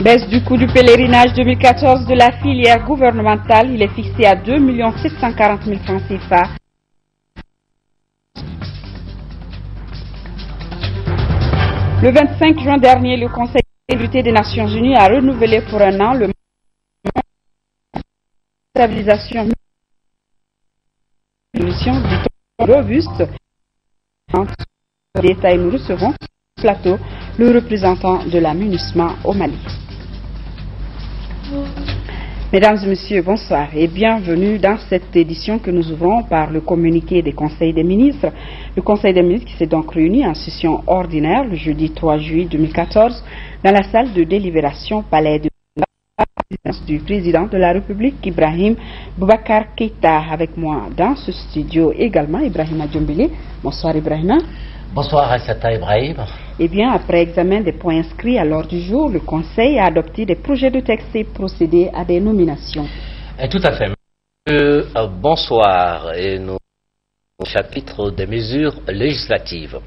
Baisse du coût du pèlerinage 2014 de la filière gouvernementale, il est fixé à 2 740 000 francs CFA. Le 25 juin dernier, le Conseil de sécurité des Nations Unies a renouvelé pour un an le mandat de stabilisation de mission du temps robuste. D'État et nous recevons sur le plateau le représentant de la MINUSMA au Mali. Mesdames et messieurs, bonsoir et bienvenue dans cette édition que nous ouvrons par le communiqué des conseils des ministres. Le conseil des ministres qui s'est donc réuni en session ordinaire le jeudi 3 juillet 2014 dans la salle de délibération Palais de la présidence du président de la République Ibrahim Boubacar Keïta. Avec moi dans ce studio également Ibrahima Djombele. Bonsoir Ibrahima. Bonsoir Aïssata Ibrahim. Eh bien, après examen des points inscrits à l'ordre du jour, le Conseil a adopté des projets de texte et procédé à des nominations. Tout à fait. Bonsoir. Et nous chapitre des mesures législatives.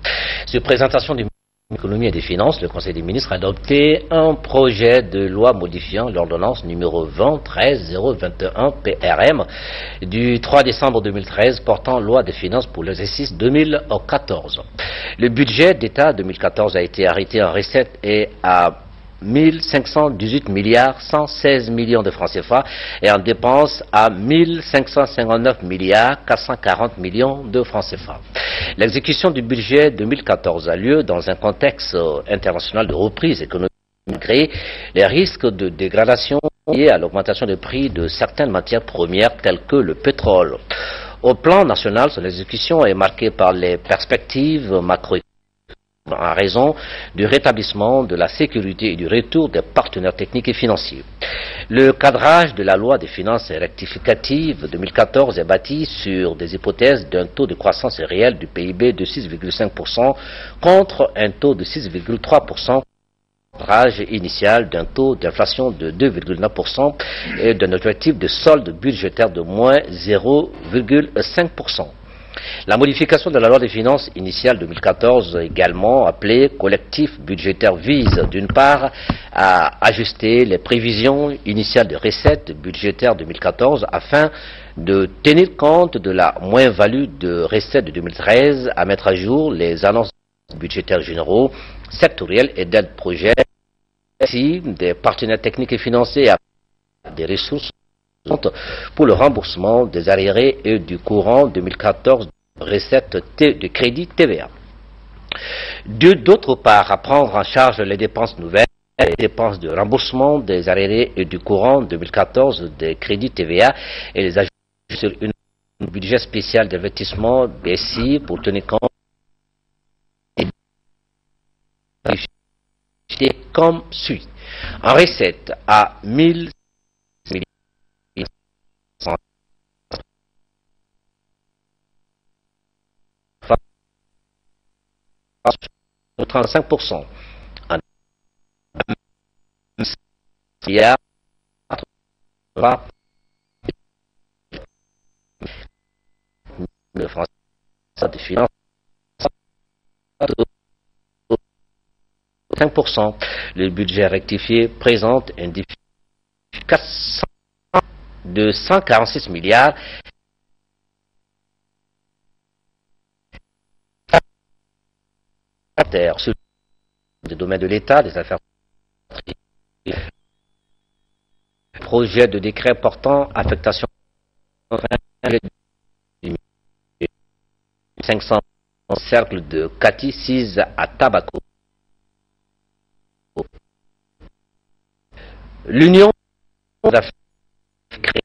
Sur présentation du ministre de l'économie et des finances, le Conseil des ministres a adopté un projet de loi modifiant l'ordonnance numéro 2013-021 PRM du 3 décembre 2013 portant loi des finances pour l'exercice 2014. Le budget d'État 2014 a été arrêté en recettes et à 1518 milliards 116 millions de francs CFA et en dépenses à 1559 milliards 440 millions de francs CFA. L'exécution du budget 2014 a lieu dans un contexte international de reprise économique malgré les risques de dégradation liés à l'augmentation des prix de certaines matières premières telles que le pétrole. Au plan national, son exécution est marquée par les perspectives macroéconomiques en raison du rétablissement de la sécurité et du retour des partenaires techniques et financiers. Le cadrage de la loi des finances rectificative 2014 est bâti sur des hypothèses d'un taux de croissance réel du PIB de 6,5% contre un taux de 6,3%, cadrage initial d'un taux d'inflation de 2,9% et d'un objectif de solde budgétaire de moins 0,5%. La modification de la loi des finances initiale 2014, également appelée collectif budgétaire, vise d'une part à ajuster les prévisions initiales de recettes budgétaires 2014 afin de tenir compte de la moins-value de recettes de 2013, à mettre à jour les annonces budgétaires généraux, sectoriels et d'aides projets, ainsi des partenaires techniques et financiers à des ressources pour le remboursement des arriérés et du courant 2014 recettes de crédit TVA. D'autre part, à prendre en charge les dépenses nouvelles, les dépenses de remboursement des arriérés et du courant 2014 des crédits TVA et les ajouter sur un budget spécial d'investissement BSI pour tenir compte comme suit. En recette à 1000 35%. En milliards de francs de finances 5%. Le budget rectifié présente un déficit de 146 milliards sur le domaine de l'État, des affaires projet de décret portant affectation 500 cercles de Kati 6 à Tabaco. L'Union a créé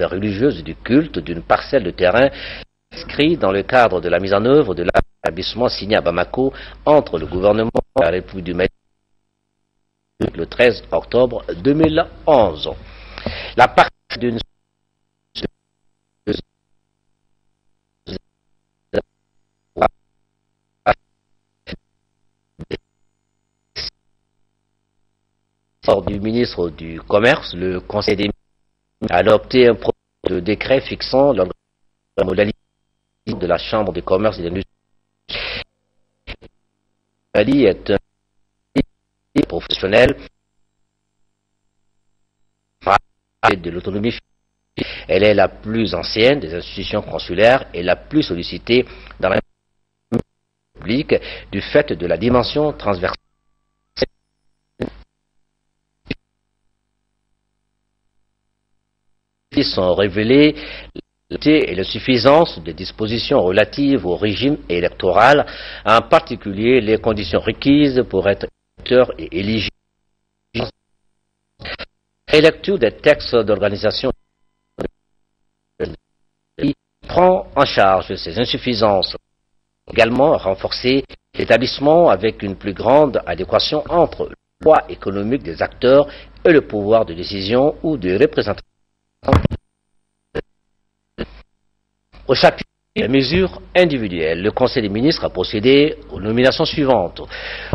religieuse du culte d'une parcelle de terrain inscrit dans le cadre de la mise en œuvre de l'établissement signé à Bamako entre le gouvernement et la République du Mali le 13 octobre 2011. La partie d'une du ministre du Commerce, le Conseil des ministres a adopté un projet de décret fixant la modalité de la Chambre de commerce et d'industrie. Ali est un professionnel de l'autonomie. Elle est la plus ancienne des institutions consulaires et la plus sollicitée dans la publique du fait de la dimension transversale. Sont révélés et l'insuffisance des dispositions relatives au régime électoral, en particulier les conditions requises pour être électeur et éligible. La lecture des textes d'organisation prend en charge ces insuffisances. Également renforcer l'établissement avec une plus grande adéquation entre le poids économique des acteurs et le pouvoir de décision ou de représentation. Au chapitre des mesures individuelles, le Conseil des ministres a procédé aux nominations suivantes.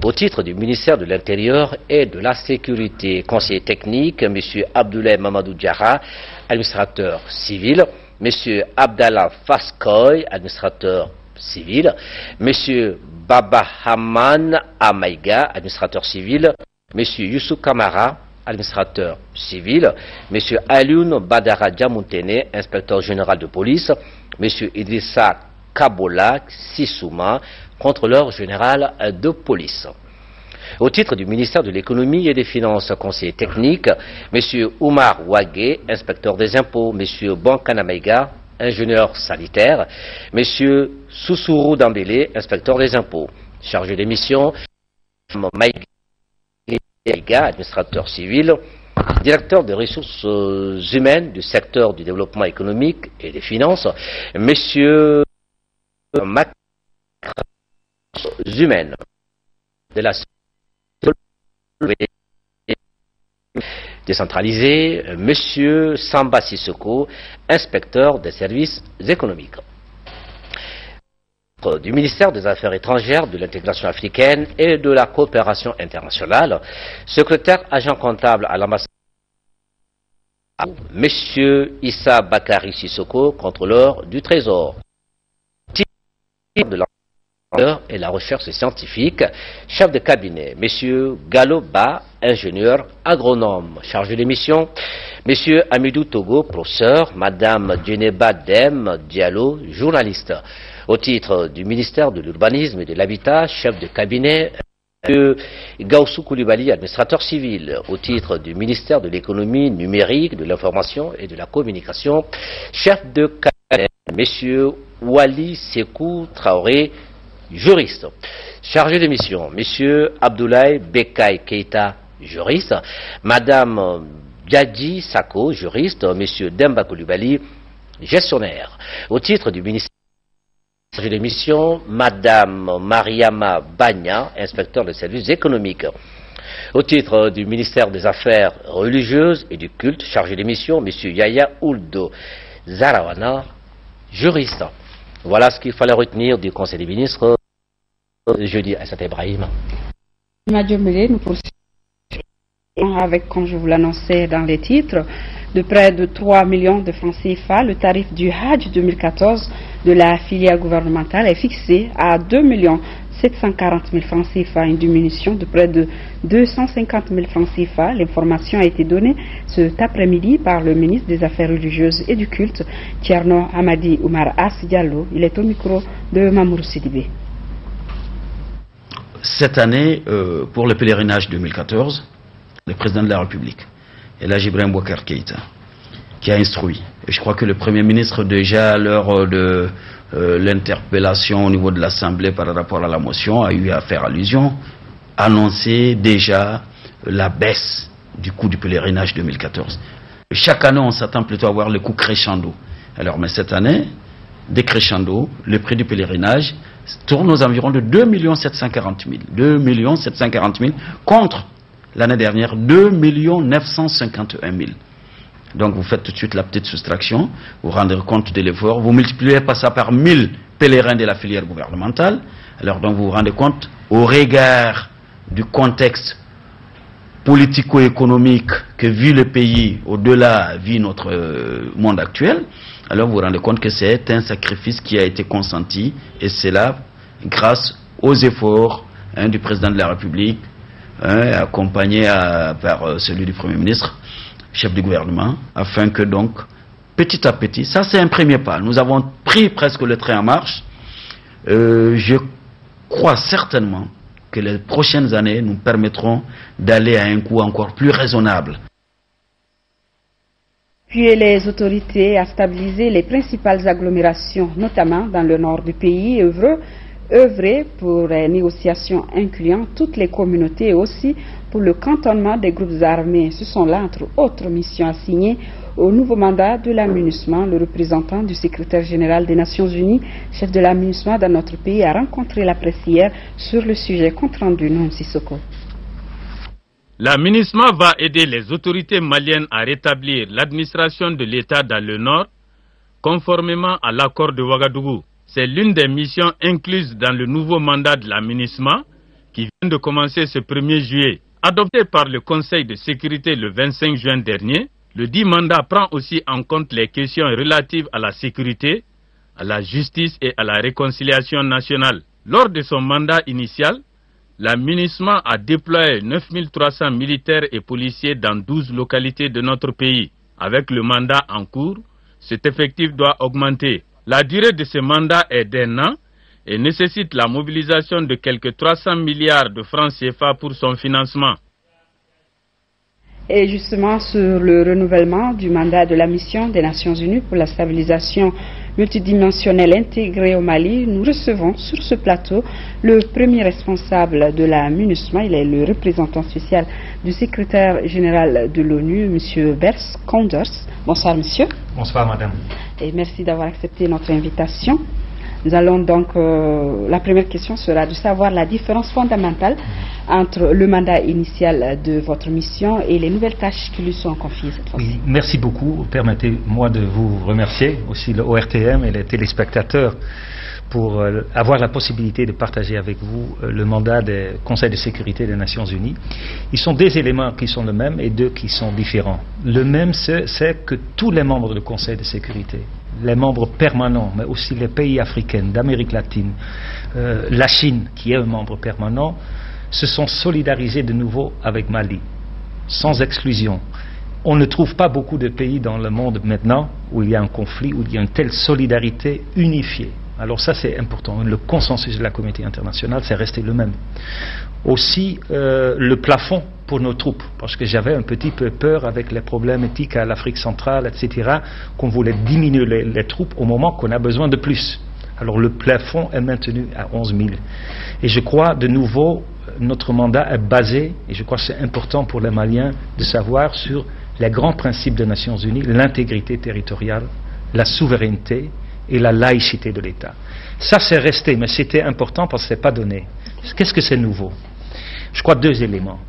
Au titre du ministère de l'Intérieur et de la Sécurité, conseiller technique, M. Abdoulaye Mamadou Diarra, administrateur civil, M. Abdallah Faskoy, administrateur civil, M. Baba Haman Amaïga, administrateur civil, M. Youssou Kamara, administrateur civil, M. Alioune Badara Djamoutene, inspecteur général de police, M. Idrissa Kabola Sissouma, contrôleur général de police. Au titre du ministère de l'économie et des finances, conseiller technique, M. Oumar Ouagé, inspecteur des impôts, M. Bankanamaïga, ingénieur sanitaire, M. Soussourou Dambélé, inspecteur des impôts. Chargé des missions, Maïga, administrateur civil, directeur des ressources humaines du secteur du développement économique et des finances, Monsieur Mac humaines de la décentralisée, Monsieur Samba Sissoko, inspecteur des services économiques. Du ministère des Affaires étrangères, de l'intégration africaine et de la coopération internationale, secrétaire agent comptable à l'ambassade, M. Issa Bakari Sissoko, contrôleur du Trésor. De l'entrepreneur et la recherche scientifique, chef de cabinet, M. Gallo Ba, ingénieur agronome, chargé des missions, M. Amidou Togo, professeur, Mme Djeneba Dem Diallo, journaliste. Au titre du ministère de l'Urbanisme et de l'Habitat, chef de cabinet, M. Gaoussou Koulibaly, administrateur civil. Au titre du ministère de l'Économie numérique, de l'Information et de la Communication, chef de cabinet, M. Wali Sekou Traoré, juriste. Chargé de mission, M. Abdoulaye Bekay Keita, juriste. Mme Djadji Sako, juriste. M. Demba Koulibaly, gestionnaire. Au titre du ministère chargé de mission, Madame Mariama Bagna, inspecteur des services économiques. Au titre du ministère des Affaires religieuses et du culte, chargé de mission, M. Yaya Ouldo Zarawana, juriste. Voilà ce qu'il fallait retenir du Conseil des ministres jeudi à Saint-Ibrahim. Nous poursuivons avec, comme je vous l'annonçais dans les titres, de près de 3 millions de francs CFA, le tarif du Hajj 2014 de la filière gouvernementale est fixé à 2 740 000 francs CFA, une diminution de près de 250 000 francs CFA. L'information a été donnée cet après-midi par le ministre des Affaires religieuses et du culte, Thierno Hamadi Oumar As Diallo. Il est au micro de Mamour Sidibé. Cette année, pour le pèlerinage 2014, le président de la République, Elhadji Ibrahim Boubacar Keïta, qui a instruit. Et je crois que le Premier ministre, déjà lors de l'interpellation au niveau de l'Assemblée par rapport à la motion, a eu à faire allusion, annoncer déjà la baisse du coût du pèlerinage 2014. Chaque année, on s'attend plutôt à voir le coût crescendo. Alors, mais cette année, décrescendo, le prix du pèlerinage tourne aux environs de 2 740 000. 2 740 000 contre l'année dernière 2 951 000. Donc vous faites tout de suite la petite soustraction, vous vous rendez compte de l'effort, vous multipliez pas ça par 1000 pèlerins de la filière gouvernementale, alors donc vous vous rendez compte au regard du contexte politico-économique que vit le pays, au-delà vit notre monde actuel, alors vous vous rendez compte que c'est un sacrifice qui a été consenti, et c'est là grâce aux efforts du président de la République, accompagné par celui du Premier ministre, chef du gouvernement, afin que donc, petit à petit, ça c'est un premier pas. Nous avons pris presque le train en marche. Je crois certainement que les prochaines années nous permettront d'aller à un coût encore plus raisonnable. Puis les autorités à stabiliser les principales agglomérations, notamment dans le nord du pays, œuvrer pour les négociations incluant toutes les communautés et aussi pour le cantonnement des groupes armés. Ce sont là, entre autres missions assignées au nouveau mandat de la MINUSMA. Le représentant du secrétaire général des Nations Unies, chef de la MINUSMA dans notre pays, a rencontré la presse hier sur le sujet. Compte rendu, non, Sissoko. La MINUSMA va aider les autorités maliennes à rétablir l'administration de l'État dans le Nord, conformément à l'accord de Ouagadougou. C'est l'une des missions incluses dans le nouveau mandat de la MINUSMA qui vient de commencer ce 1er juillet. Adopté par le Conseil de sécurité le 25 juin dernier, le dit mandat prend aussi en compte les questions relatives à la sécurité, à la justice et à la réconciliation nationale. Lors de son mandat initial, la MINUSMA a déployé 9300 militaires et policiers dans 12 localités de notre pays. Avec le mandat en cours, cet effectif doit augmenter. La durée de ce mandat est d'1 an et nécessite la mobilisation de quelques 300 milliards de francs CFA pour son financement. Et justement sur le renouvellement du mandat de la mission des Nations Unies pour la stabilisation multidimensionnelle intégrée au Mali, nous recevons sur ce plateau le premier responsable de la MINUSMA. Il est le représentant spécial du secrétaire général de l'ONU, M. Bers Koenders. Bonsoir monsieur. Bonsoir madame. Et merci d'avoir accepté notre invitation. Nous allons donc, la première question sera de savoir la différence fondamentale entre le mandat initial de votre mission et les nouvelles tâches qui lui sont confiées cette fois-ci. Oui, merci beaucoup. Permettez-moi de vous remercier, aussi le ORTM et les téléspectateurs, pour avoir la possibilité de partager avec vous le mandat du Conseil de sécurité des Nations Unies. Ils sont des éléments qui sont les mêmes et deux qui sont différents. Le même, c'est que tous les membres du Conseil de sécurité, les membres permanents, mais aussi les pays africains, d'Amérique latine, la Chine, qui est un membre permanent, se sont solidarisés de nouveau avec Mali, sans exclusion. On ne trouve pas beaucoup de pays dans le monde maintenant où il y a un conflit, où il y a une telle solidarité unifiée. Alors ça c'est important, le consensus de la communauté internationale c'est resté le même. Aussi le plafond pour nos troupes, parce que j'avais un petit peu peur avec les problèmes éthiques à l'Afrique centrale, etc., qu'on voulait diminuer les troupes au moment qu'on a besoin de plus. Alors le plafond est maintenu à 11 000. Et je crois de nouveau notre mandat est basé, et je crois que c'est important pour les Maliens de savoir sur les grands principes des Nations Unies, l'intégrité territoriale, la souveraineté et la laïcité de l'État. Ça c'est resté, mais c'était important parce que ce n'est pas donné. Qu'est-ce que c'est nouveau? Je crois deux éléments.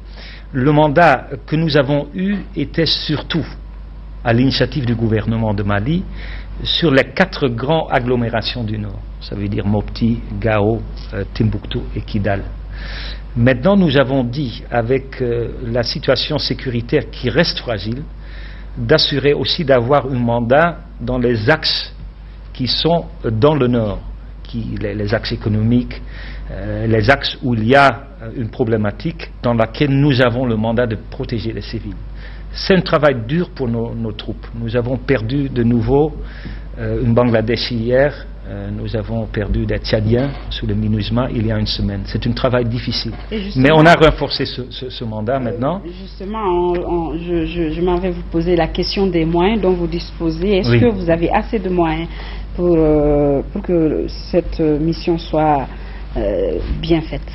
Le mandat que nous avons eu était surtout, à l'initiative du gouvernement de Mali, sur les 4 grandes agglomérations du Nord. Ça veut dire Mopti, Gao, Timbuktu et Kidal. Maintenant, nous avons dit, avec la situation sécuritaire qui reste fragile, d'assurer aussi d'avoir un mandat dans les axes qui sont dans le Nord, les axes économiques, les axes où il y a une problématique dans laquelle nous avons le mandat de protéger les civils. C'est un travail dur pour nos troupes. Nous avons perdu de nouveau une Bangladeshi hier, nous avons perdu des Tchadiens sous le MINUSMA il y a une semaine. C'est un travail difficile. Mais on a renforcé ce mandat maintenant. Justement, je m'en vais vous poser la question des moyens dont vous disposez. Est-ce que vous avez assez de moyens pour que cette mission soit bien faite?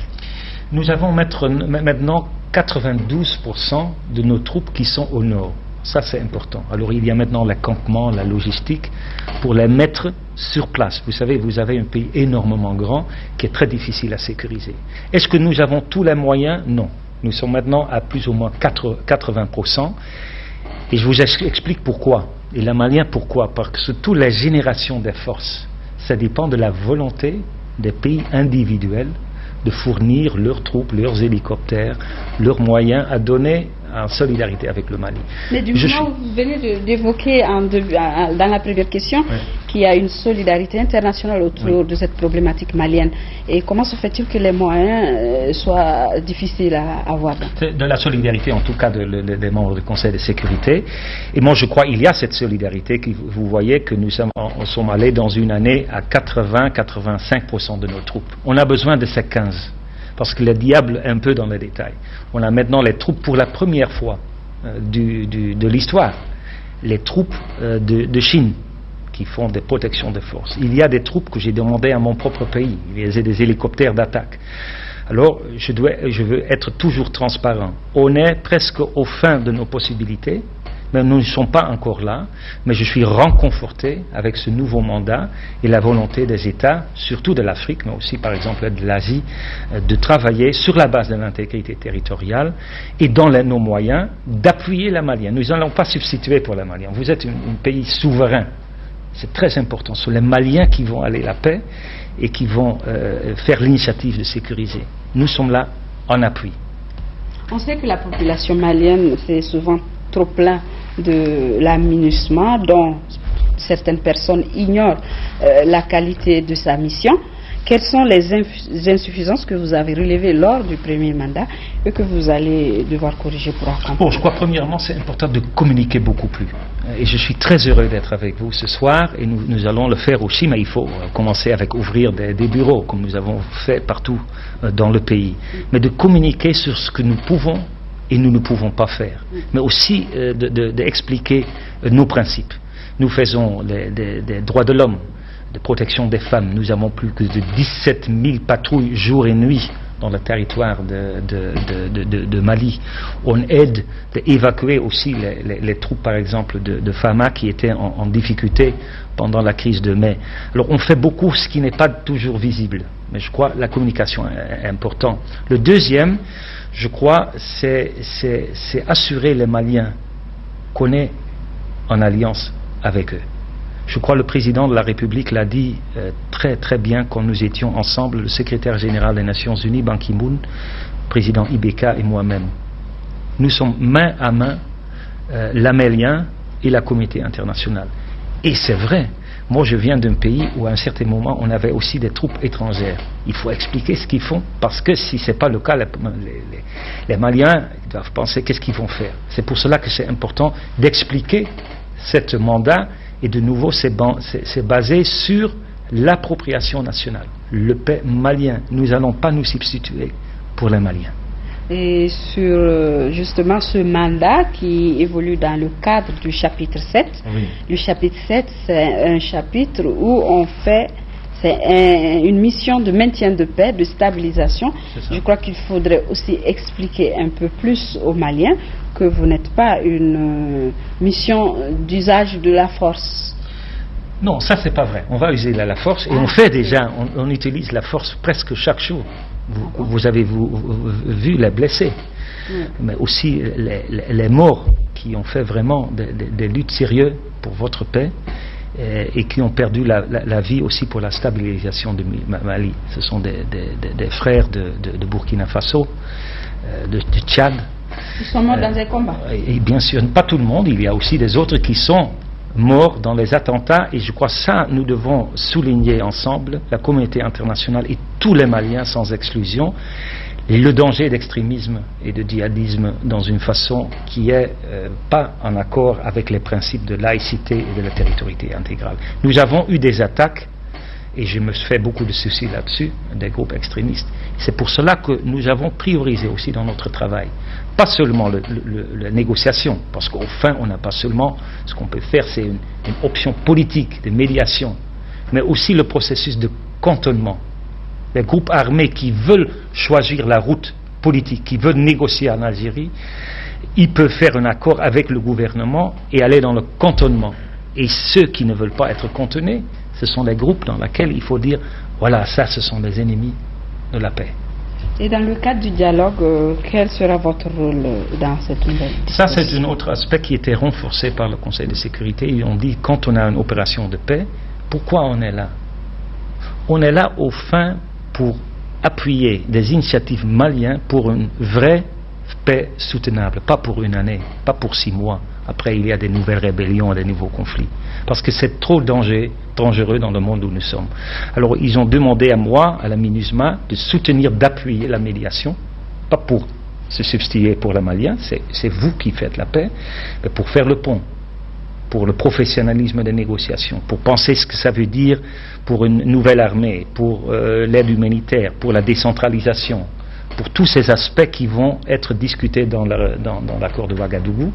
Nous avons maintenant 92% de nos troupes qui sont au nord. Ça c'est important. Alors il y a maintenant le campement, la logistique pour les mettre sur place. Vous savez, vous avez un pays énormément grand qui est très difficile à sécuriser. Est-ce que nous avons tous les moyens? Non. Nous sommes maintenant à plus ou moins 80%. Et je vous explique pourquoi. Et les Maliens pourquoi? Parce que toutes les générations des forces, ça dépend de la volonté des pays individuels de fournir leurs troupes, leurs hélicoptères, leurs moyens à donner en solidarité avec le Mali. Mais du moment où vous venez d'évoquer dans la première question, oui, qu'il y a une solidarité internationale autour, oui, de cette problématique malienne, et comment se fait-il que les moyens soient difficiles à avoir? De la solidarité, en tout cas, des membres du Conseil de sécurité. Et moi, je crois qu'il y a cette solidarité. Vous voyez que nous sommes allés dans une année à 80-85% de nos troupes. On a besoin de ces 15%. Parce que le diable est un peu dans les détails. On a maintenant les troupes pour la première fois de l'histoire, les troupes de Chine qui font des protections de force. Il y a des troupes que j'ai demandées à mon propre pays, il y a des hélicoptères d'attaque. Alors je veux être toujours transparent. On est presque au fin de nos possibilités, mais nous ne sommes pas encore là, mais je suis réconforté avec ce nouveau mandat et la volonté des États, surtout de l'Afrique, mais aussi par exemple de l'Asie, de travailler sur la base de l'intégrité territoriale et dans nos moyens d'appuyer la Malienne. Nous n'allons pas substituer pour la Malienne. Vous êtes un pays souverain. C'est très important. Ce sont les Maliens qui vont aller la paix et qui vont faire l'initiative de sécuriser. Nous sommes là en appui. On sait que la population malienne, c'est souvent trop plein de la MINUSMA, dont certaines personnes ignorent la qualité de sa mission. Quelles sont les insuffisances que vous avez relevées lors du premier mandat et que vous allez devoir corriger pour accompagner? Bon, je crois premièrement c'est important de communiquer beaucoup plus. Et je suis très heureux d'être avec vous ce soir et nous allons le faire aussi, mais il faut commencer avec ouvrir des bureaux comme nous avons fait partout dans le pays. Mais de communiquer sur ce que nous pouvons et nous ne pouvons pas faire, mais aussi d'expliquer nos principes. Nous faisons des droits de l'homme, de protection des femmes. Nous avons plus que de 17 000 patrouilles jour et nuit dans le territoire de Mali. On aide à évacuer aussi les troupes, par exemple, de Fama qui étaient en difficulté pendant la crise de mai. Alors on fait beaucoup, ce qui n'est pas toujours visible, mais je crois que la communication est importante. Le deuxième, je crois, c'est assurer les Maliens qu'on est en alliance avec eux. Je crois que le président de la République l'a dit très très bien quand nous étions ensemble, le secrétaire général des Nations Unies, Ban Ki-moon, président Ibeka et moi-même. Nous sommes main à main, la Malien et la communauté internationale. Et c'est vrai, moi je viens d'un pays où à un certain moment on avait aussi des troupes étrangères. Il faut expliquer ce qu'ils font, parce que si ce n'est pas le cas, les Maliens doivent penser qu'est-ce qu'ils vont faire. C'est pour cela que c'est important d'expliquer ce mandat. Et de nouveau, c'est basé sur l'appropriation nationale. Le paix malien, nous n'allons pas nous substituer pour les Maliens. Et sur justement ce mandat qui évolue dans le cadre du chapitre 7, oui. Le chapitre 7, c'est un chapitre où on fait, c'est une mission de maintien de paix, de stabilisation. Je crois qu'il faudrait aussi expliquer un peu plus aux Maliens que vous n'êtes pas une mission d'usage de la force. Non, ça c'est pas vrai. On va user la force et on fait déjà, on utilise la force presque chaque jour. Vous avez vu les blessés, mais aussi les morts qui ont fait vraiment des luttes sérieuses pour votre paix et qui ont perdu la vie aussi pour la stabilisation du Mali. Ce sont des frères de Burkina Faso, de Tchad. Ils sont morts dans un combat. Et bien sûr, pas tout le monde, il y a aussi des autres qui sont morts dans les attentats, et je crois que ça, nous devons souligner ensemble, la communauté internationale et tous les Maliens sans exclusion, le danger d'extrémisme et de djihadisme dans une façon qui n'est pas en accord avec les principes de laïcité et de la territorialité intégrale. Nous avons eu des attaques, et je me fais beaucoup de soucis là-dessus, des groupes extrémistes. C'est pour cela que nous avons priorisé aussi dans notre travail, pas seulement la négociation, parce qu'au fin, on n'a pas seulement, ce qu'on peut faire, c'est une option politique de médiation, mais aussi le processus de cantonnement. Les groupes armés qui veulent choisir la route politique, qui veulent négocier en Algérie, ils peuvent faire un accord avec le gouvernement et aller dans le cantonnement. Et ceux qui ne veulent pas être cantonnés, ce sont les groupes dans lesquels il faut dire, voilà, ça, ce sont les ennemis de la paix. Et dans le cadre du dialogue, quel sera votre rôle dans cette nouvelle discussion? Ça, c'est un autre aspect qui était renforcé par le Conseil de sécurité. Ils ont dit, quand on a une opération de paix, pourquoi on est là? On est là au fin pour appuyer des initiatives maliennes pour une vraie paix soutenable, pas pour une année, pas pour 6 mois. Après, il y a des nouvelles rébellions, des nouveaux conflits. Parce que c'est trop dangereux dans le monde où nous sommes. Alors, ils ont demandé à moi, à la MINUSMA, de soutenir, d'appuyer la médiation, pas pour se substituer pour les Maliens, c'est vous qui faites la paix, mais pour faire le pont, pour le professionnalisme des négociations, pour penser ce que ça veut dire pour une nouvelle armée, pour l'aide humanitaire, pour la décentralisation, pour tous ces aspects qui vont être discutés dans l'accord de Ouagadougou.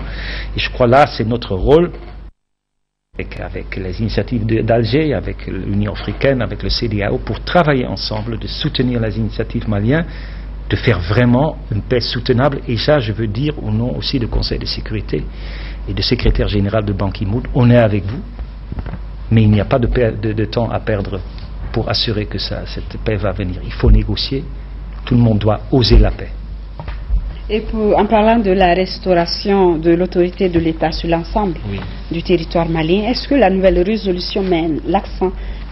Et je crois là, c'est notre rôle, avec les initiatives d'Alger, avec l'Union africaine, avec le CEDEAO, pour travailler ensemble, de soutenir les initiatives maliennes, de faire vraiment une paix soutenable. Et ça, je veux dire au nom aussi du Conseil de sécurité et du secrétaire général de Ban Ki-moon, on est avec vous, mais il n'y a pas de temps à perdre pour assurer que cette paix va venir. Il faut négocier, tout le monde doit oser la paix. Et en parlant de la restauration de l'autorité de l'État sur l'ensemble du territoire malien, est-ce que la nouvelle résolution met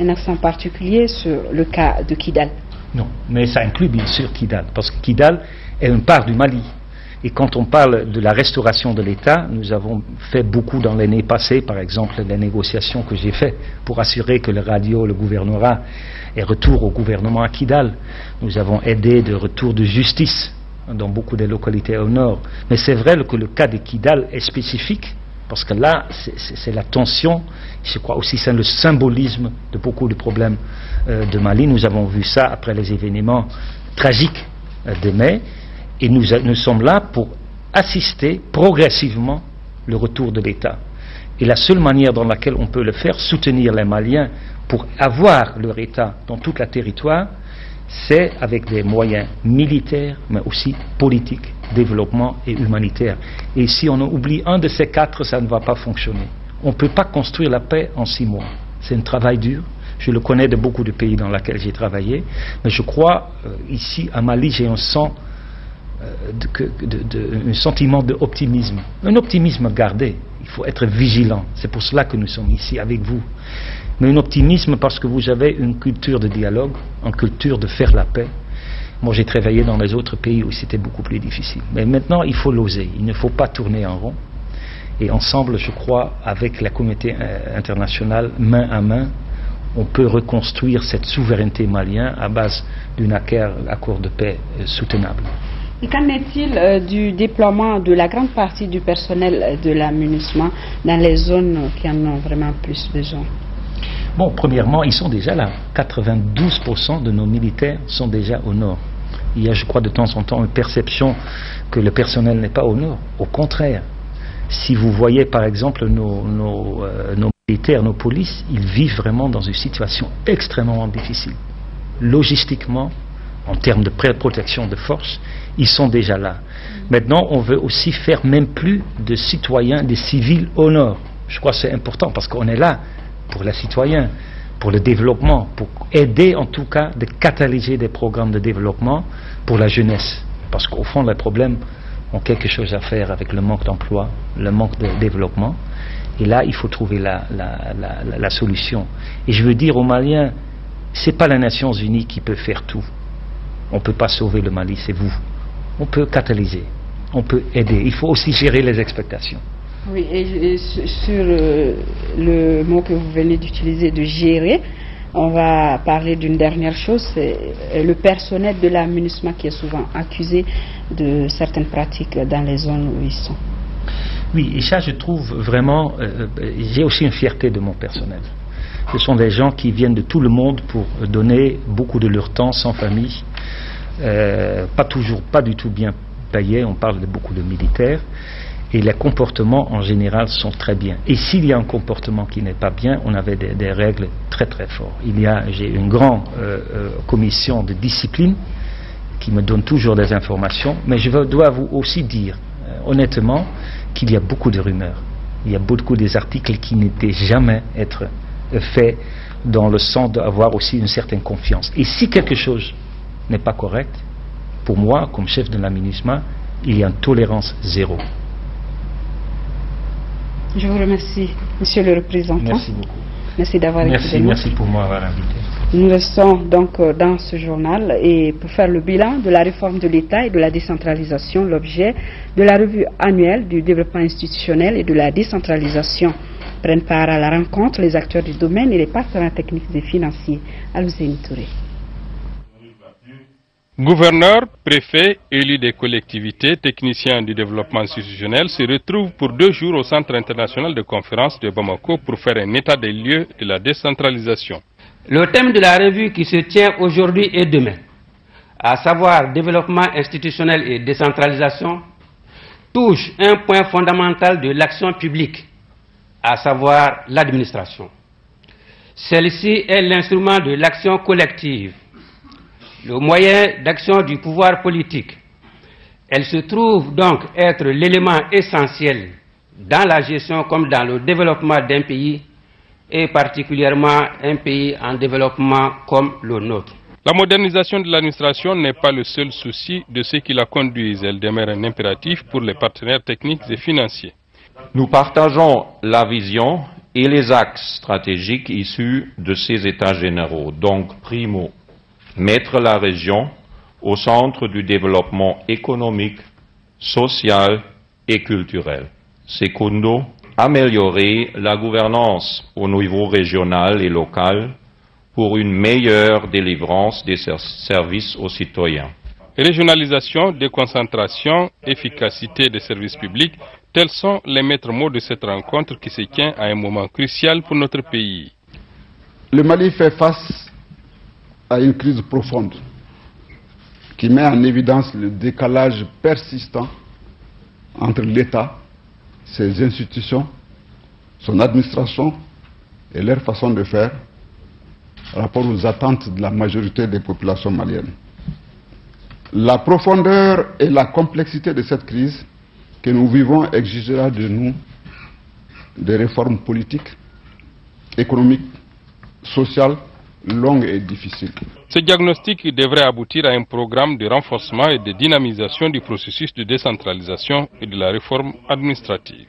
un accent particulier sur le cas de Kidal? Non, mais ça inclut bien sûr Kidal, parce que Kidal est une part du Mali. Et quand on parle de la restauration de l'État, nous avons fait beaucoup dans l'année passée, par exemple les négociations que j'ai faites pour assurer que le gouvernorat est retour au gouvernement à Kidal. Nous avons aidé de retour de justice dans beaucoup de localités au nord. Mais c'est vrai que le cas de Kidal est spécifique, parce que là, c'est la tension, je crois aussi c'est le symbolisme de beaucoup de problèmes de Mali. Nous avons vu ça après les événements tragiques de mai, et nous sommes là pour assister progressivement le retour de l'État. Et la seule manière dans laquelle on peut le faire, soutenir les Maliens pour avoir leur État dans tout le territoire, c'est avec des moyens militaires, mais aussi politiques, développement et humanitaire. Et si on oublie un de ces 4, ça ne va pas fonctionner. On ne peut pas construire la paix en 6 mois. C'est un travail dur. Je le connais de beaucoup de pays dans lesquels j'ai travaillé. Mais je crois, ici, à Mali, j'ai un sentiment d'optimisme. Un optimisme gardé. Il faut être vigilant. C'est pour cela que nous sommes ici avec vous. Mais un optimisme parce que vous avez une culture de dialogue, une culture de faire la paix. Moi, j'ai travaillé dans les autres pays où c'était beaucoup plus difficile. Mais maintenant, il faut l'oser. Il ne faut pas tourner en rond. Et ensemble, je crois, avec la communauté internationale, main à main, on peut reconstruire cette souveraineté malienne à base d'un accord de paix soutenable. Et qu'en est-il du déploiement de la grande partie du personnel de la MINUSMA dans les zones qui en ont vraiment plus besoin? Bon, premièrement, ils sont déjà là. 92% de nos militaires sont déjà au nord. Il y a, je crois, de temps en temps une perception que le personnel n'est pas au nord. Au contraire, si vous voyez par exemple nos militaires, nos polices, ils vivent vraiment dans une situation extrêmement difficile. Logistiquement, en termes de protection de force, ils sont déjà là. Maintenant, on veut aussi faire même plus de citoyens, des civils au nord. Je crois que c'est important parce qu'on est là pour les citoyens, pour le développement, pour aider en tout cas de catalyser des programmes de développement pour la jeunesse. Parce qu'au fond, les problèmes ont quelque chose à faire avec le manque d'emploi, le manque de développement. Et là, il faut trouver la solution. Et je veux dire aux Maliens, ce n'est pas les Nations Unies qui peut faire tout. On ne peut pas sauver le Mali, c'est vous. On peut catalyser, on peut aider. Il faut aussi gérer les expectations. Oui, et sur le mot que vous venez d'utiliser, de gérer, on va parler d'une dernière chose, c'est le personnel de la MINUSMA qui est souvent accusé de certaines pratiques dans les zones où ils sont. Oui, et ça je trouve vraiment, j'ai aussi une fierté de mon personnel. Ce sont des gens qui viennent de tout le monde pour donner beaucoup de leur temps sans famille, pas du tout bien payés, on parle de beaucoup de militaires. Et les comportements en général sont très bien. Et s'il y a un comportement qui n'est pas bien, on avait des règles très très fortes. J'ai une grande commission de discipline qui me donne toujours des informations, mais je dois vous aussi dire honnêtement qu'il y a beaucoup de rumeurs. Il y a beaucoup des articles qui n'étaient jamais être faits dans le sens d'avoir aussi une certaine confiance. Et si quelque chose n'est pas correct, pour moi, comme chef de la MINUSMA, il y a une tolérance zéro. Je vous remercie, monsieur le représentant. Merci beaucoup. Merci d'avoir été. Merci pour m'avoir invité. Nous restons donc dans ce journal et pour faire le bilan de la réforme de l'État et de la décentralisation, l'objet de la revue annuelle du développement institutionnel et de la décentralisation. Prennent part à la rencontre les acteurs du domaine et les partenaires techniques et financiers. Alouséni Touré. Gouverneurs, préfets, élus des collectivités, techniciens du développement institutionnel se retrouvent pour 2 jours au Centre international de conférence de Bamako pour faire un état des lieux de la décentralisation. Le thème de la revue qui se tient aujourd'hui et demain, à savoir développement institutionnel et décentralisation, touche un point fondamental de l'action publique, à savoir l'administration. Celle-ci est l'instrument de l'action collective, le moyen d'action du pouvoir politique. Elle se trouve donc être l'élément essentiel dans la gestion comme dans le développement d'un pays, et particulièrement un pays en développement comme le nôtre. La modernisation de l'administration n'est pas le seul souci de ceux qui la conduisent. Elle demeure un impératif pour les partenaires techniques et financiers. Nous partageons la vision et les axes stratégiques issus de ces états généraux. Donc, primo, mettre la région au centre du développement économique, social et culturel. Secondo, améliorer la gouvernance au niveau régional et local pour une meilleure délivrance des services aux citoyens. Régionalisation, déconcentration, efficacité des services publics, tels sont les maîtres mots de cette rencontre qui se tient à un moment crucial pour notre pays. Le Mali fait face à une crise profonde qui met en évidence le décalage persistant entre l'État, ses institutions, son administration et leur façon de faire rapport aux attentes de la majorité des populations maliennes. La profondeur et la complexité de cette crise que nous vivons exigera de nous des réformes politiques, économiques, sociales, longues et difficiles. Ce diagnostic devrait aboutir à un programme de renforcement et de dynamisation du processus de décentralisation et de la réforme administrative.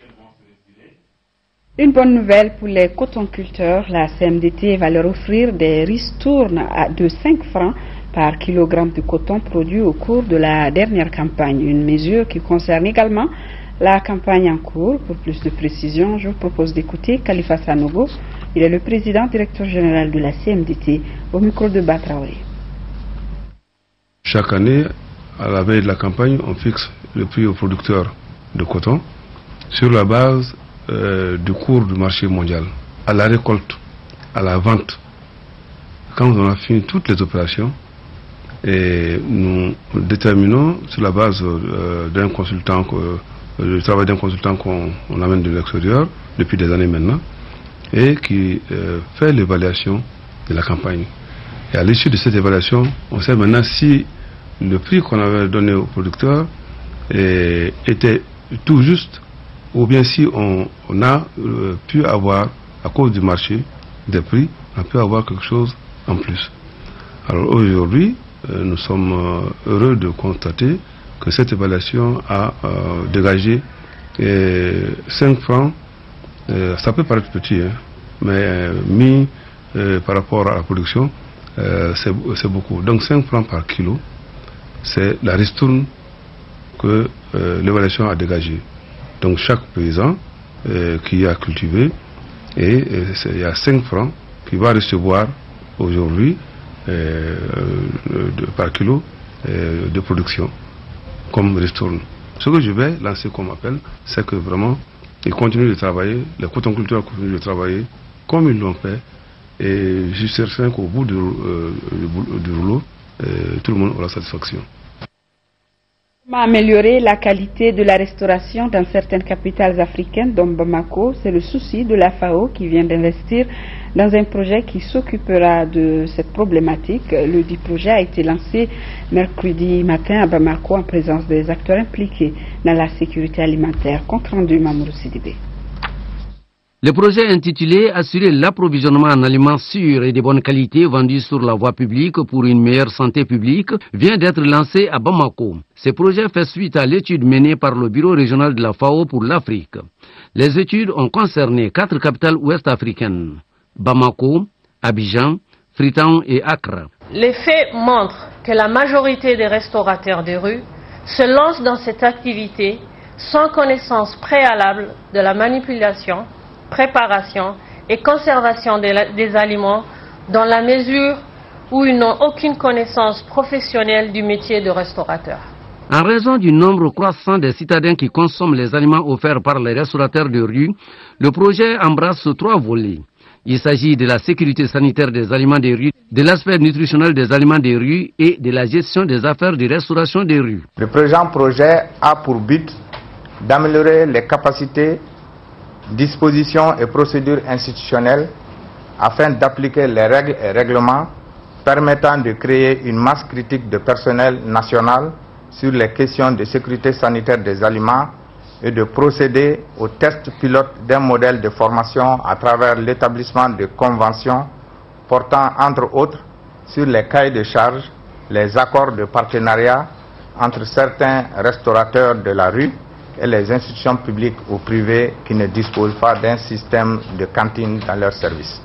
Une bonne nouvelle pour les cotonculteurs, la CMDT va leur offrir des ristournes de 5 francs par kilogramme de coton produit au cours de la dernière campagne. Une mesure qui concerne également la campagne en cours. Pour plus de précision, je vous propose d'écouter Khalifa Sanogo. Il est le président directeur général de la CMDT au micro de Batraoré. Chaque année, à la veille de la campagne, on fixe le prix aux producteurs de coton sur la base du cours du marché mondial. À la récolte, à la vente, quand on a fini toutes les opérations, et nous déterminons sur la base d'un consultant, le travail d'un consultant qu'on amène de l'extérieur depuis des années maintenant, et qui fait l'évaluation de la campagne. Et à l'issue de cette évaluation, on sait maintenant si le prix qu'on avait donné aux producteurs était tout juste, ou bien si on a pu avoir, à cause du marché des prix, on a pu avoir quelque chose en plus. Alors aujourd'hui, nous sommes heureux de constater que cette évaluation a dégagé 5 francs. Ça peut paraître petit, hein, mais mis par rapport à la production, c'est beaucoup. Donc 5 francs par kilo, c'est la ristourne que l'évaluation a dégagée. Donc chaque paysan qui a cultivé, il y a 5 francs qu'il va recevoir aujourd'hui par kilo de production comme ristourne. Ce que je vais lancer comme appel, c'est que vraiment ils continuent de travailler, les cotonculteurs continuent de travailler comme ils l'ont fait, et je suis certain qu'au bout du rouleau, tout le monde aura satisfaction. Comment améliorer la qualité de la restauration dans certaines capitales africaines, dont Bamako? C'est le souci de la FAO qui vient d'investir dans un projet qui s'occupera de cette problématique. Le dit projet a été lancé mercredi matin à Bamako en présence des acteurs impliqués dans la sécurité alimentaire. Compte rendu Mamoudou Sidibé. Le projet intitulé « Assurer l'approvisionnement en aliments sûrs et de bonne qualité vendus sur la voie publique pour une meilleure santé publique » vient d'être lancé à Bamako. Ce projet fait suite à l'étude menée par le Bureau régional de la FAO pour l'Afrique. Les études ont concerné 4 capitales ouest-africaines: Bamako, Abidjan, Freetown et Accra. Les faits montrent que la majorité des restaurateurs de rue se lancent dans cette activité sans connaissance préalable de la manipulation, préparation et conservation des aliments, dans la mesure où ils n'ont aucune connaissance professionnelle du métier de restaurateur. En raison du nombre croissant des citadins qui consomment les aliments offerts par les restaurateurs de rue, le projet embrasse 3 volets. Il s'agit de la sécurité sanitaire des aliments de rue, de l'aspect nutritionnel des aliments de rue et de la gestion des affaires de restauration de rue. Le présent projet a pour but d'améliorer les capacités, dispositions et procédures institutionnelles afin d'appliquer les règles et règlements permettant de créer une masse critique de personnel national sur les questions de sécurité sanitaire des aliments et de procéder au test pilote d'un modèle de formation à travers l'établissement de conventions portant entre autres sur les cahiers de charges, les accords de partenariat entre certains restaurateurs de la rue et les institutions publiques ou privées qui ne disposent pas d'un système de cantine dans leur service.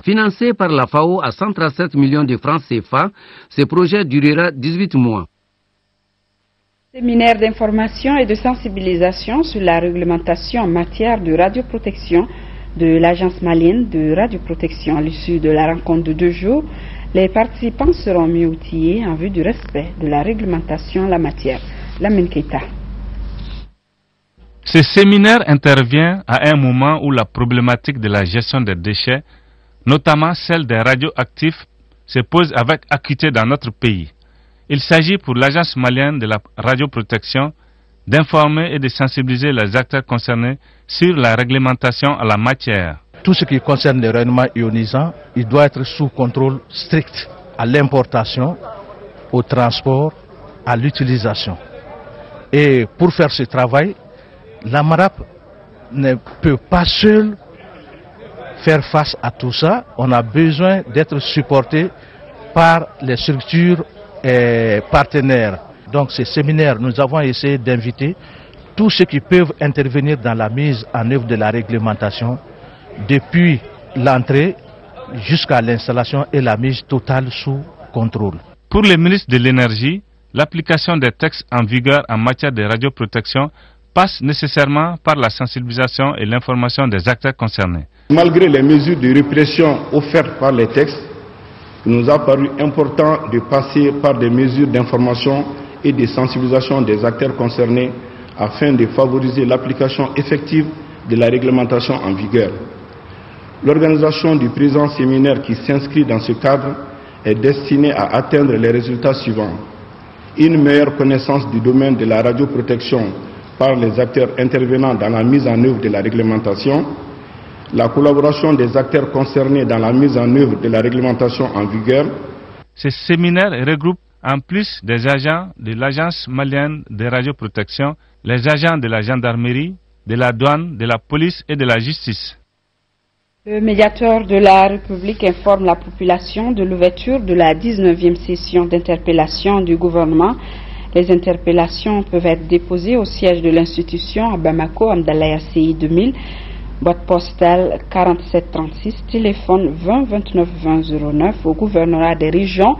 Financé par la FAO à 137 millions de francs CFA, ce projet durera 18 mois. Séminaire d'information et de sensibilisation sur la réglementation en matière de radioprotection de l'Agence malienne de radioprotection. À l'issue de la rencontre de 2 jours, les participants seront mieux outillés en vue du respect de la réglementation en la matière. Lamine Keita. Ce séminaire intervient à un moment où la problématique de la gestion des déchets, notamment celle des radioactifs, se pose avec acuité dans notre pays. Il s'agit pour l'Agence malienne de la radioprotection d'informer et de sensibiliser les acteurs concernés sur la réglementation en la matière. Tout ce qui concerne les rayonnements ionisants, il doit être sous contrôle strict à l'importation, au transport, à l'utilisation. Et pour faire ce travail, l'AMRAP ne peut pas seul faire face à tout ça. On a besoin d'être supporté par les structures partenaires. Donc ces séminaires, nous avons essayé d'inviter tous ceux qui peuvent intervenir dans la mise en œuvre de la réglementation depuis l'entrée jusqu'à l'installation et la mise totale sous contrôle. Pour le ministre de l'Énergie, l'application des textes en vigueur en matière de radioprotection passe nécessairement par la sensibilisation et l'information des acteurs concernés. Malgré les mesures de répression offertes par les textes, il nous a paru important de passer par des mesures d'information et de sensibilisation des acteurs concernés afin de favoriser l'application effective de la réglementation en vigueur. L'organisation du présent séminaire qui s'inscrit dans ce cadre est destinée à atteindre les résultats suivants. Une meilleure connaissance du domaine de la radioprotection par les acteurs intervenant dans la mise en œuvre de la réglementation, la collaboration des acteurs concernés dans la mise en œuvre de la réglementation en vigueur. Ce séminaire regroupe en plus des agents de l'Agence malienne de radioprotection, les agents de la gendarmerie, de la douane, de la police et de la justice. Le médiateur de la République informe la population de l'ouverture de la 19e session d'interpellation du gouvernement. Les interpellations peuvent être déposées au siège de l'institution à Bamako, Amdalaya CI 2000, boîte postale 4736, téléphone 20 29 20 09 au gouvernorat des régions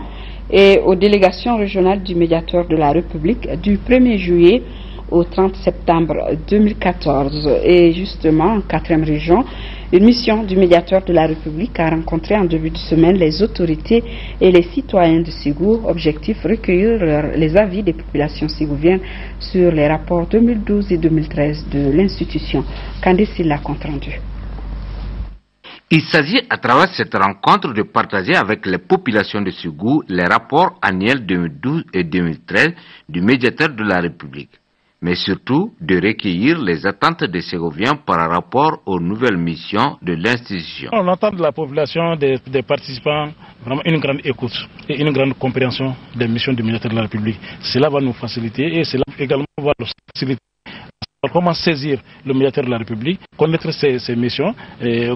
et aux délégations régionales du médiateur de la République du 1er juillet au 30 septembre 2014. Et justement, en 4e région, une mission du médiateur de la République a rencontré en début de semaine les autorités et les citoyens de Ségou. Objectif, recueillir les avis des populations ségouviennes sur les rapports 2012 et 2013 de l'institution. Candice l'a compte rendu. Il s'agit à travers cette rencontre de partager avec les populations de Ségou les rapports annuels 2012 et 2013 du médiateur de la République, mais surtout de recueillir les attentes des Ségouviens par rapport aux nouvelles missions de l'institution. On entend de la population, des participants, vraiment une grande écoute et une grande compréhension des missions du médiateur de la République. Cela va nous faciliter et cela également va nous faciliter. Comment saisir le médiateur de la République, connaître ses missions,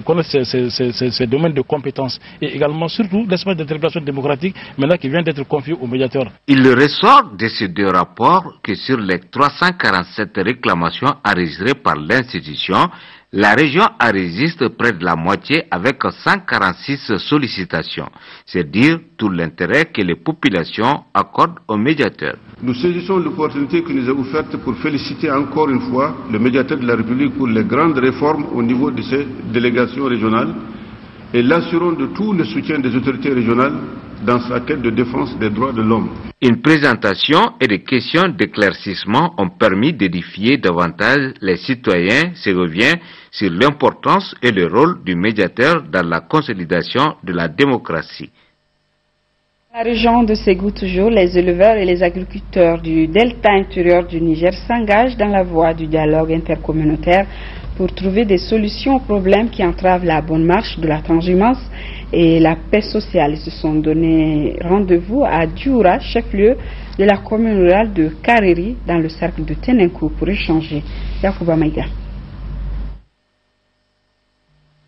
connaître ses domaines de compétences et également surtout l'espace d'interpellation démocratique maintenant qui vient d'être confié au médiateur. Il ressort de ces 2 rapports que sur les 347 réclamations enregistrées par l'institution, La région enregistre près de la moitié avec 146 sollicitations. C'est dire tout l'intérêt que les populations accordent au médiateur. Nous saisissons l'opportunité qui nous est offerte pour féliciter encore une fois le médiateur de la République pour les grandes réformes au niveau de ces délégations régionales et l'assurons de tout le soutien des autorités régionales dans sa quête de défense des droits de l'homme. Une présentation et des questions d'éclaircissement ont permis d'édifier davantage les citoyens. Se revient sur l'importance et le rôle du médiateur dans la consolidation de la démocratie. Dans la région de Ségou toujours, les éleveurs et les agriculteurs du delta intérieur du Niger s'engagent dans la voie du dialogue intercommunautaire pour trouver des solutions aux problèmes qui entravent la bonne marche de la transhumance et la paix sociale. Ils se sont donné rendez-vous à Dioura, chef-lieu de la commune rurale de Kariri, dans le cercle de Tenenkou, pour échanger. Yacouba Maïga.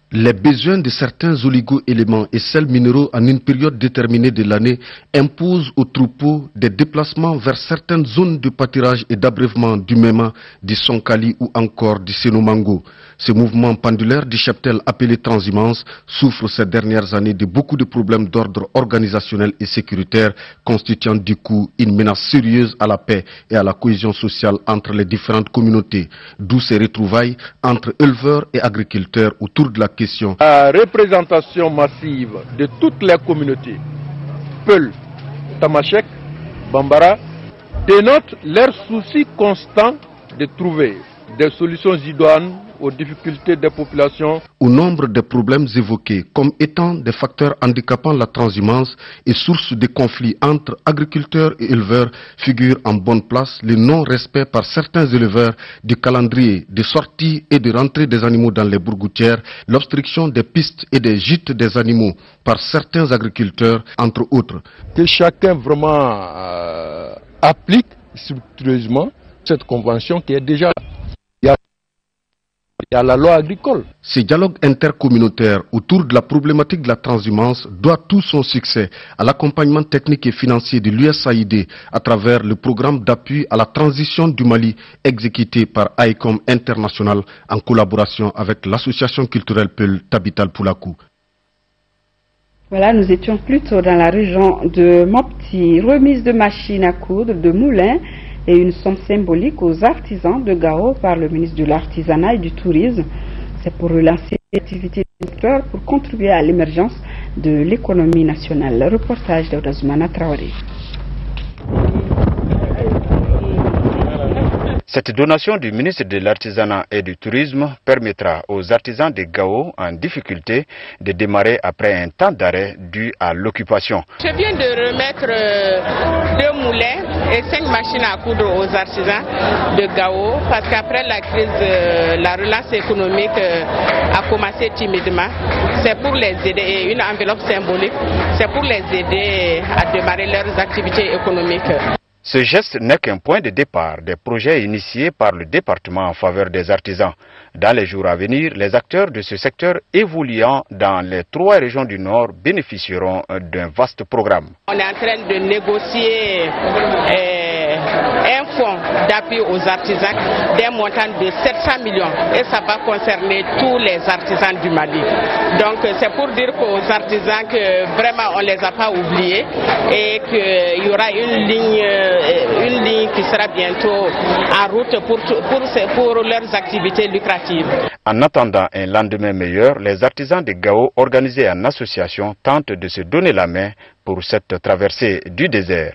Les besoins de certains oligo-éléments et sels minéraux en une période déterminée de l'année imposent aux troupeaux des déplacements vers certaines zones de pâturage et d'abreuvement du Mema, du Sonkali ou encore du Sénomango. Ce mouvement pendulaire du cheptel appelé transhumance souffre ces dernières années de beaucoup de problèmes d'ordre organisationnel et sécuritaire, constituant du coup une menace sérieuse à la paix et à la cohésion sociale entre les différentes communautés, d'où ces retrouvailles entre éleveurs et agriculteurs autour de la question. La représentation massive de toutes les communautés, Peul, Tamashek, Bambara, dénote leur souci constant de trouver des solutions idoines aux difficultés des populations. Au nombre des problèmes évoqués comme étant des facteurs handicapant la transhumance et source de conflits entre agriculteurs et éleveurs figure en bonne place le non-respect par certains éleveurs du calendrier de sortie et de rentrée des animaux dans les bourgoutières, l'obstruction des pistes et des gîtes des animaux par certains agriculteurs, entre autres. Que chacun vraiment applique scrupuleusement cette convention qui est déjà là. Il y a la loi agricole. Ce dialogue intercommunautaire autour de la problématique de la transhumance doit tout son succès à l'accompagnement technique et financier de l'USAID à travers le programme d'appui à la transition du Mali exécuté par ICOM International en collaboration avec l'association culturelle Peul Tabital Poulakou. Voilà, nous étions plutôt dans la région de Mopti. Remise de machines à coudre, de moulins et une somme symbolique aux artisans de Gao par le ministre de l'Artisanat et du Tourisme. C'est pour relancer l'activité du secteur pour contribuer à l'émergence de l'économie nationale. Le reportage d'Audazumana Traoré. Cette donation du ministre de l'Artisanat et du Tourisme permettra aux artisans de Gao en difficulté de démarrer après un temps d'arrêt dû à l'occupation. Je viens de remettre 2 moulins et 5 machines à coudre aux artisans de Gao parce qu'après la crise, la relance économique a commencé timidement. C'est pour les aider, et une enveloppe symbolique, c'est pour les aider à démarrer leurs activités économiques. Ce geste n'est qu'un point de départ des projets initiés par le département en faveur des artisans. Dans les jours à venir, les acteurs de ce secteur évoluant dans les 3 régions du Nord bénéficieront d'un vaste programme. On est en train de négocier un fonds d'appui aux artisans d'un montant de 700 millions et ça va concerner tous les artisans du Mali. Donc c'est pour dire qu'aux artisans que vraiment on ne les a pas oubliés et qu'il y aura une ligne qui sera bientôt en route pour leurs activités lucratives. En attendant un lendemain meilleur, les artisans de Gao organisés en association tentent de se donner la main pour cette traversée du désert.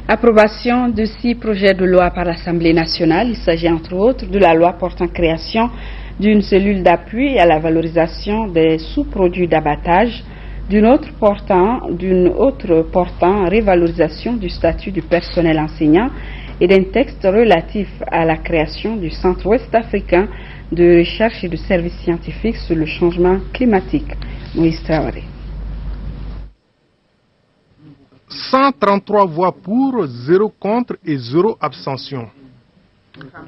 Approbation de 6 projets de loi par l'Assemblée nationale. Il s'agit entre autres de la loi portant création d'une cellule d'appui à la valorisation des sous-produits d'abattage, d'une autre portant révalorisation du statut du personnel enseignant et d'un texte relatif à la création du Centre ouest africain de recherche et de services scientifiques sur le changement climatique. Moïse Traoré. 133 voix pour, 0 contre et 0 abstention.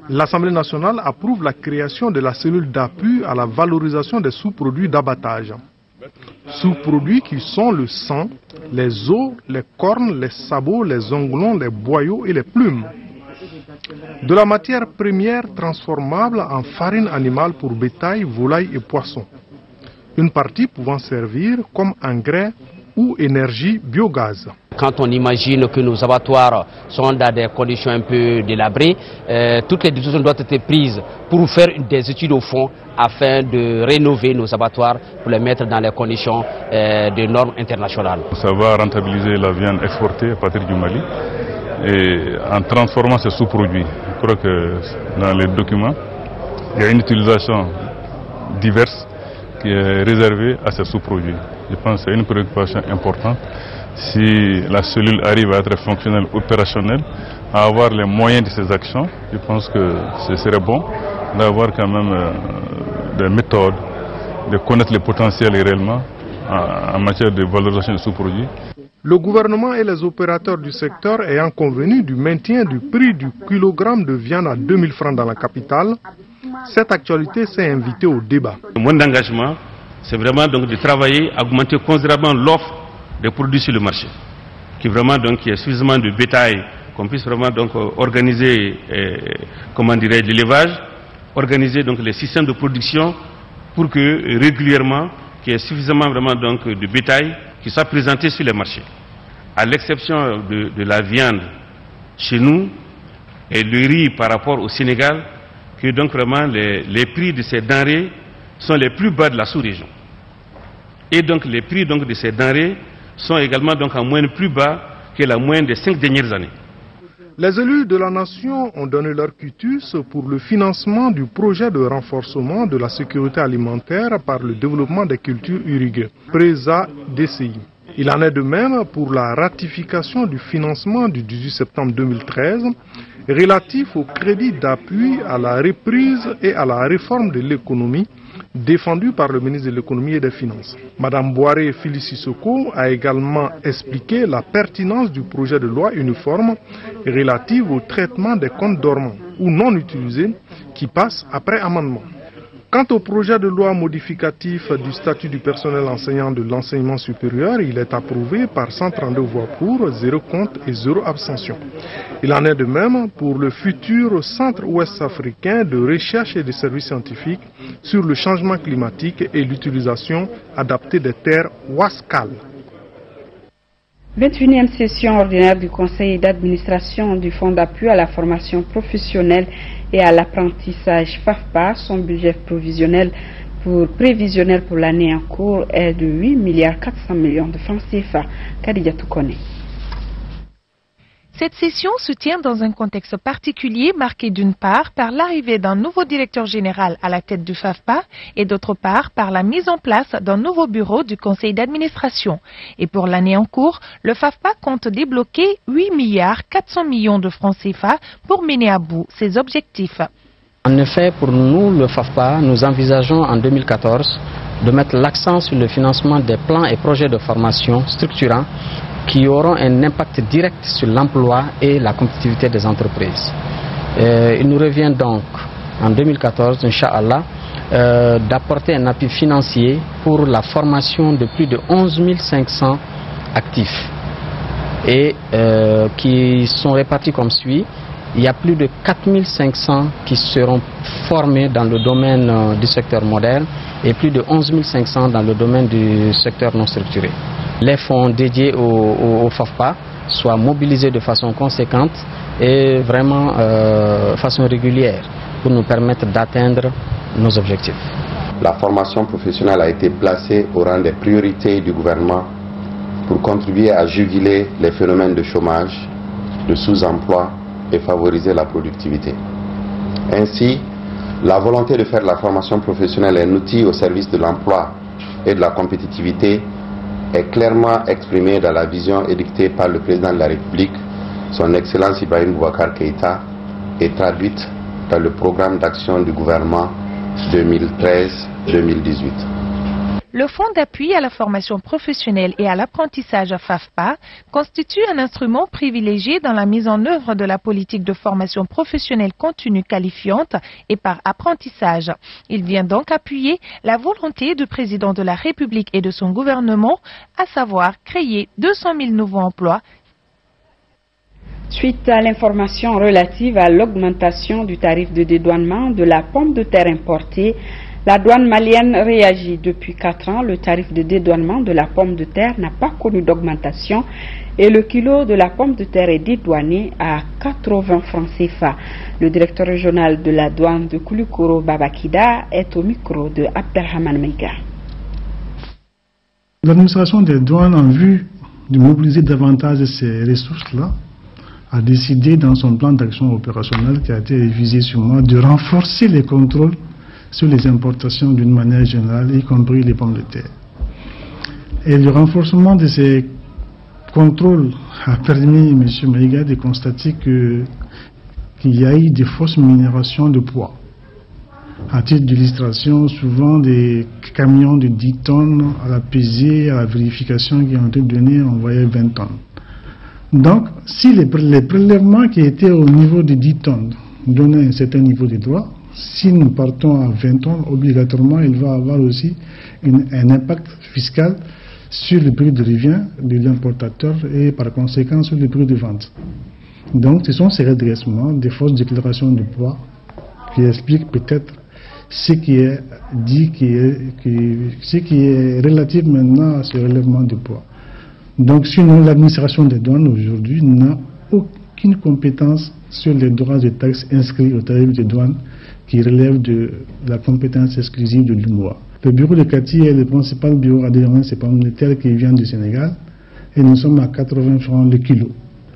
L'Assemblée nationale approuve la création de la cellule d'appui à la valorisation des sous-produits d'abattage. Sous-produits qui sont le sang, les os, les cornes, les sabots, les onglons, les boyaux et les plumes. de la matière première transformable en farine animale pour bétail, volaille et poissons. Une partie pouvant servir comme engrais ou énergie biogaz. Quand on imagine que nos abattoirs sont dans des conditions un peu délabrées, toutes les décisions doivent être prises pour faire des études au fond afin de rénover nos abattoirs pour les mettre dans les conditions de normes internationales. Ça va rentabiliser la viande exportée à partir du Mali et en transformant ces sous-produits. Je crois que dans les documents, il y a une utilisation diverse qui est réservée à ces sous-produits. Je pense que c'est une préoccupation importante. Si la cellule arrive à être fonctionnelle, opérationnelle, à avoir les moyens de ses actions, je pense que ce serait bon d'avoir quand même des méthodes, de connaître les potentiels réellement en matière de valorisation des sous-produits. Le gouvernement et les opérateurs du secteur ayant convenu du maintien du prix du kilogramme de viande à 2000 francs dans la capitale, cette actualité s'est invitée au débat. Mon engagement, c'est vraiment donc de travailler à augmenter considérablement l'offre des produits sur le marché, qui vraiment donc il y a suffisamment de bétail, qu'on puisse vraiment donc organiser, comment dirais-je, l'élevage, organiser donc les systèmes de production pour que régulièrement qu'il y ait suffisamment vraiment donc de bétail qui soit présenté sur les marchés. À l'exception de la viande chez nous et le riz par rapport au Sénégal, que donc vraiment les prix de ces denrées sont les plus bas de la sous-région. Et donc les prix donc de ces denrées sont également donc en moyenne plus bas que la moyenne des 5 dernières années. Les élus de la nation ont donné leur quitus pour le financement du projet de renforcement de la sécurité alimentaire par le développement des cultures irriguées, PRESA-DCI. Il en est de même pour la ratification du financement du 18 septembre 2013 relatif au crédit d'appui à la reprise et à la réforme de l'économie défendu par le ministre de l'économie et des finances. Madame Boiré Félicissoko a également expliqué la pertinence du projet de loi uniforme relative au traitement des comptes dormants ou non utilisés qui passe après amendement. Quant au projet de loi modificatif du statut du personnel enseignant de l'enseignement supérieur, il est approuvé par 132 voix pour, 0 contre et 0 abstention. Il en est de même pour le futur Centre ouest africain de recherche et de services scientifiques sur le changement climatique et l'utilisation adaptée des terres WASCAL. 21e session ordinaire du conseil d'administration du Fonds d'appui à la formation professionnelle et à l'apprentissage FAFPA. Son budget prévisionnel pour l'année en cours est de 8,4 milliards de francs CFA. Kadidia Toukone. Cette session se tient dans un contexte particulier marqué d'une part par l'arrivée d'un nouveau directeur général à la tête du FAFPA et d'autre part par la mise en place d'un nouveau bureau du conseil d'administration. Et pour l'année en cours, le FAFPA compte débloquer 8,4 milliards de francs CFA pour mener à bout ses objectifs. En effet, pour nous, le FAFPA, nous envisageons en 2014 de mettre l'accent sur le financement des plans et projets de formation structurants qui auront un impact direct sur l'emploi et la compétitivité des entreprises. Il nous revient donc en 2014, Inch'Allah, d'apporter un appui financier pour la formation de plus de 11 500 actifs et qui sont répartis comme suit. Il y a plus de 4 500 qui seront formés dans le domaine du secteur moderne et plus de 11 500 dans le domaine du secteur non structuré. Les fonds dédiés au FAFPA soient mobilisés de façon conséquente et vraiment de façon régulière pour nous permettre d'atteindre nos objectifs. La formation professionnelle a été placée au rang des priorités du gouvernement pour contribuer à juguler les phénomènes de chômage, de sous-emploi et favoriser la productivité. Ainsi, la volonté de faire de la formation professionnelle un outil au service de l'emploi et de la compétitivité est clairement exprimée dans la vision édictée par le président de la République, son Excellence Ibrahim Boubacar Keïta, et traduite dans le programme d'action du gouvernement 2013-2018. Le Fonds d'appui à la formation professionnelle et à l'apprentissage FAFPA constitue un instrument privilégié dans la mise en œuvre de la politique de formation professionnelle continue qualifiante et par apprentissage. Il vient donc appuyer la volonté du président de la République et de son gouvernement, à savoir créer 200 000 nouveaux emplois. Suite à l'information relative à l'augmentation du tarif de dédouanement de la pomme de terre importée, la douane malienne réagit. Depuis 4 ans, le tarif de dédouanement de la pomme de terre n'a pas connu d'augmentation et le kilo de la pomme de terre est dédouané à 80 francs CFA. Le directeur régional de la douane de Koulikoro, Babakida, est au micro de Abdelrahman Meiga. L'administration des douanes, en vue de mobiliser davantage ces ressources-là, a décidé dans son plan d'action opérationnel qui a été révisé sur mois de renforcer les contrôles sur les importations d'une manière générale, y compris les pommes de terre. Et le renforcement de ces contrôles a permis, M. Maïga, de constater qu'il y a eu des fausses minérations de poids. À titre d'illustration, souvent des camions de 10 tonnes à la pesée, à la vérification qui ont été donnés, on voyait 20 tonnes. Donc, si les prélèvements qui étaient au niveau de 10 tonnes donnaient un certain niveau de droit, si nous partons à 20 tonnes, obligatoirement, il va avoir aussi un impact fiscal sur le prix de revient de l'importateur et par conséquent sur le prix de vente. Donc, ce sont ces redressements, des fausses déclarations de poids qui expliquent peut-être ce qui est dit, ce qui est relatif maintenant à ce relèvement de poids. Donc, sinon, l'administration des douanes aujourd'hui n'a aucune compétence sur les droits et taxes inscrits au tarif des douanes qui relèvent de la compétence exclusive de l'UMOA. Le bureau de Kati est le principal bureau adhérent, c'est pas militaire qui vient du Sénégal, et nous sommes à 80 francs le kilo.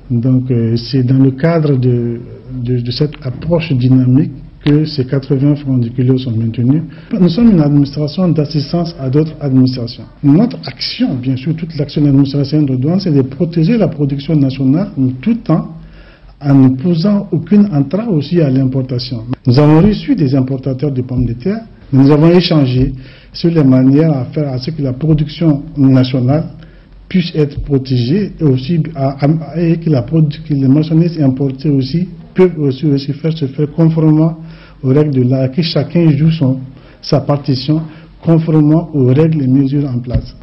Donc, c'est dans le cadre de cette approche dynamique que ces 80 francs du kilo sont maintenus. Nous sommes une administration d'assistance à d'autres administrations. Notre action, bien sûr, toute l'action de l'administration de douane, c'est de protéger la production nationale tout en ne posant aucune entrave aussi à l'importation. Nous avons reçu des importateurs de pommes de terre, mais nous avons échangé sur les manières à faire à ce que la production nationale puisse être protégée et aussi et que les marchandises importées aussi peuvent aussi se faire conformément aux règles de l'art, que chacun joue sa partition conformément aux règles et mesures en place.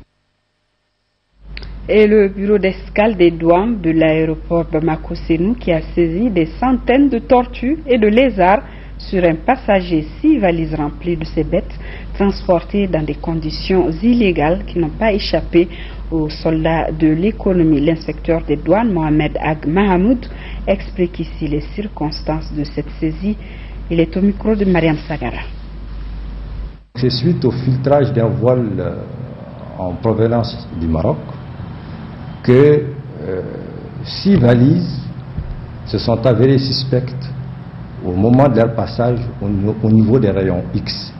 Et le bureau d'escale des douanes de l'aéroport Bamako-Sénou qui a saisi des centaines de tortues et de lézards sur un passager, 6 valises remplies de ces bêtes transportées dans des conditions illégales qui n'ont pas échappé aux soldats de l'économie. L'inspecteur des douanes, Mohamed Ag Mahamoud, explique ici les circonstances de cette saisie. Il est au micro de Mariam Sagara. C'est suite au filtrage d'un voile en provenance du Maroc que 6 valises se sont avérées suspectes au moment de leur passage au niveau des rayons X.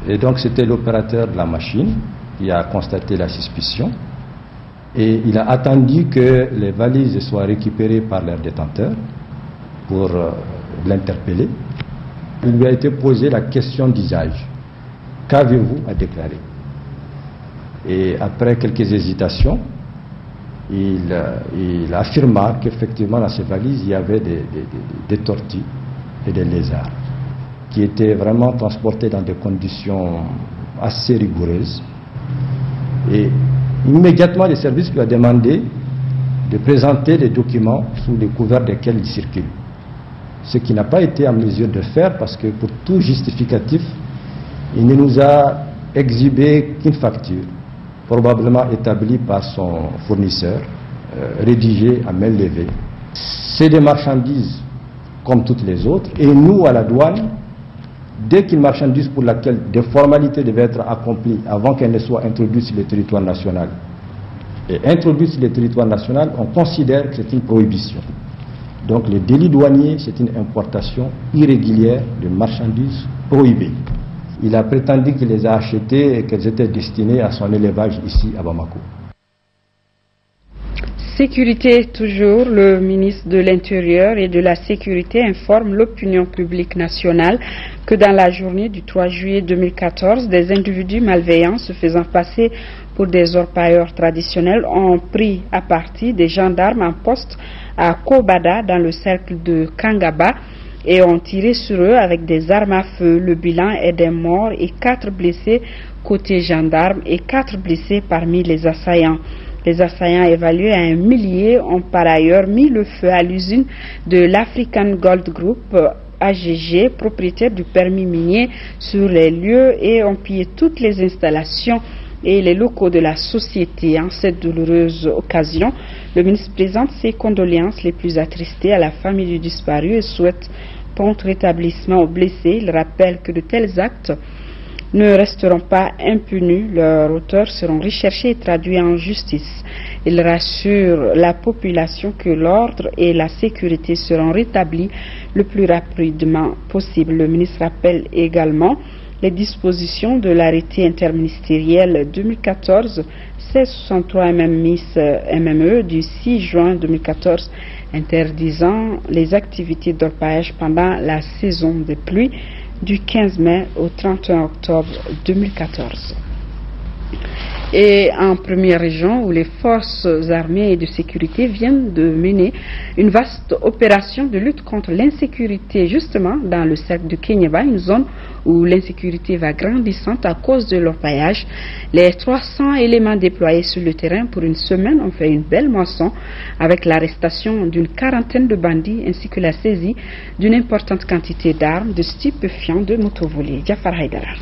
Et donc c'était l'opérateur de la machine qui a constaté la suspicion et il a attendu que les valises soient récupérées par leur détenteur pour l'interpeller. Il lui a été posé la question d'usage. Qu'avez-vous à déclarer? Et après quelques hésitations, il affirma qu'effectivement dans ces valises il y avait des tortues et des lézards qui étaient vraiment transportés dans des conditions assez rigoureuses. Et immédiatement le service lui a demandé de présenter les documents sous les couverts desquels il circule. Ce qui n'a pas été en mesure de faire parce que pour tout justificatif, il ne nous a exhibé qu'une facture, probablement établie par son fournisseur, rédigée à main levée. C'est des marchandises comme toutes les autres et nous à la douane, dès qu'une marchandise pour laquelle des formalités devaient être accomplies avant qu'elle ne soit introduite sur le territoire national et introduite sur le territoire national, on considère que c'est une prohibition. Donc le délit douanier, c'est une importation irrégulière de marchandises prohibées. Il a prétendu qu'il les a achetées et qu'elles étaient destinées à son élevage ici à Bamako. Sécurité toujours, le ministre de l'Intérieur et de la Sécurité informe l'opinion publique nationale que dans la journée du 3 juillet 2014, des individus malveillants se faisant passer pour des orpailleurs traditionnels ont pris à partie des gendarmes en poste à Kobada dans le cercle de Kangaba et ont tiré sur eux avec des armes à feu. Le bilan est des morts et 4 blessés côté gendarmes et 4 blessés parmi les assaillants. Les assaillants évalués à 1 millier ont par ailleurs mis le feu à l'usine de l'African Gold Group AGG, propriétaire du permis minier, sur les lieux et ont pillé toutes les installations et les locaux de la société. En cette douloureuse occasion, le ministre présente ses condoléances les plus attristées à la famille du disparu et souhaite prompt rétablissement aux blessés. Il rappelle que de tels actes ne resteront pas impunis. Leurs auteurs seront recherchés et traduits en justice. Il rassure la population que l'ordre et la sécurité seront rétablis le plus rapidement possible. Le ministre rappelle également les dispositions de l'arrêté interministériel 2014-1663 MME du 6 juin 2014 interdisant les activités d'orpaillage pendant la saison des pluies du 15 mai au 31 octobre 2014. Et en première région, où les forces armées et de sécurité viennent de mener une vaste opération de lutte contre l'insécurité, justement dans le cercle de Kenyeba, une zone où l'insécurité va grandissante à cause de l'orpaillage. Les 300 éléments déployés sur le terrain pour une semaine ont fait une belle moisson avec l'arrestation d'une quarantaine de bandits ainsi que la saisie d'une importante quantité d'armes, de stupéfiants, de motovolés. Jafar Haïdara.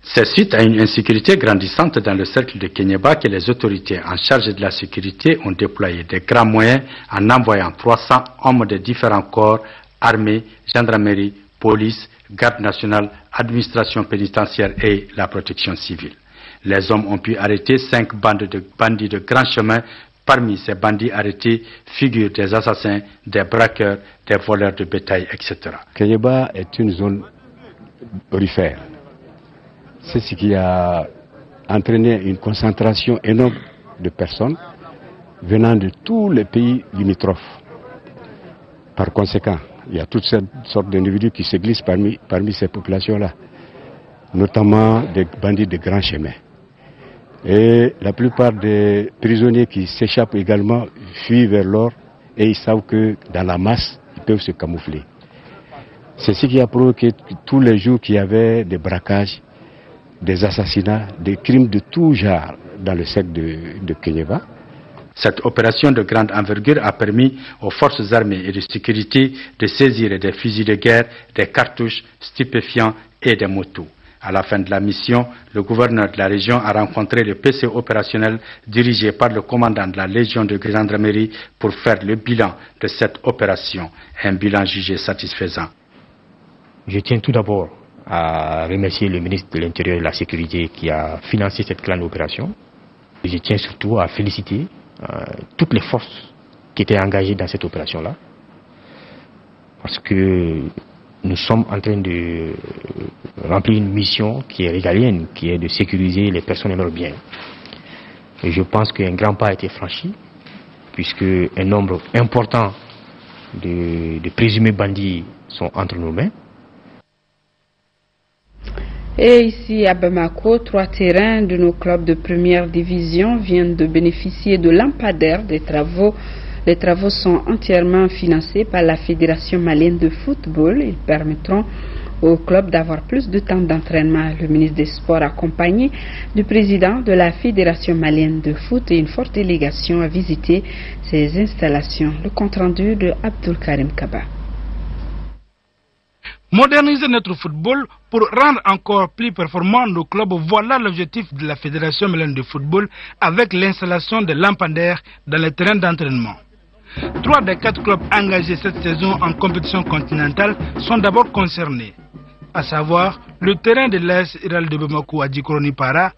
C'est suite à une insécurité grandissante dans le cercle de Kenyeba que les autorités en charge de la sécurité ont déployé des grands moyens en envoyant 300 hommes de différents corps, armée, gendarmerie, police, garde nationale, administration pénitentiaire et la protection civile. Les hommes ont pu arrêter 5 bandes de bandits de grand chemin. Parmi ces bandits arrêtés figurent des assassins, des braqueurs, des voleurs de bétail, etc. Kenyeba est une zone aurifère. C'est ce qui a entraîné une concentration énorme de personnes venant de tous les pays limitrophes. Par conséquent, il y a toutes sortes d'individus qui se glissent parmi ces populations-là, notamment des bandits de grands chemins. Et la plupart des prisonniers qui s'échappent également fuient vers l'or et ils savent que dans la masse, ils peuvent se camoufler. C'est ce qui a provoqué tous les jours qu'il y avait des braquages, des assassinats, des crimes de tout genre dans le cercle de Kenyeba. Cette opération de grande envergure a permis aux forces armées et de sécurité de saisir des fusils de guerre, des cartouches, stupéfiants et des motos. À la fin de la mission, le gouverneur de la région a rencontré le PC opérationnel dirigé par le commandant de la Légion de gendarmerie pour faire le bilan de cette opération, un bilan jugé satisfaisant. Je tiens tout d'abord à remercier le ministre de l'Intérieur et de la Sécurité qui a financé cette grande opération. Je tiens surtout à féliciter toutes les forces qui étaient engagées dans cette opération-là, parce que nous sommes en train de remplir une mission qui est régalienne, qui est de sécuriser les personnes et leurs biens. Et je pense qu'un grand pas a été franchi, puisque un nombre important de présumés bandits sont entre nos mains. Et ici à Bamako, 3 terrains de nos clubs de première division viennent de bénéficier de lampadaires. Les travaux sont entièrement financés par la Fédération malienne de football. Ils permettront aux clubs d'avoir plus de temps d'entraînement. Le ministre des Sports, accompagné du président de la Fédération malienne de foot et une forte délégation, a visité ces installations. Le compte-rendu de Abdul Karim Kaba. Moderniser notre football pour rendre encore plus performants nos clubs, voilà l'objectif de la Fédération malienne de football avec l'installation de lampadaires dans les terrains d'entraînement. 3 des 4 clubs engagés cette saison en compétition continentale sont d'abord concernés, à savoir le terrain de l'AS Hiral de Bamako à Djikroni Para,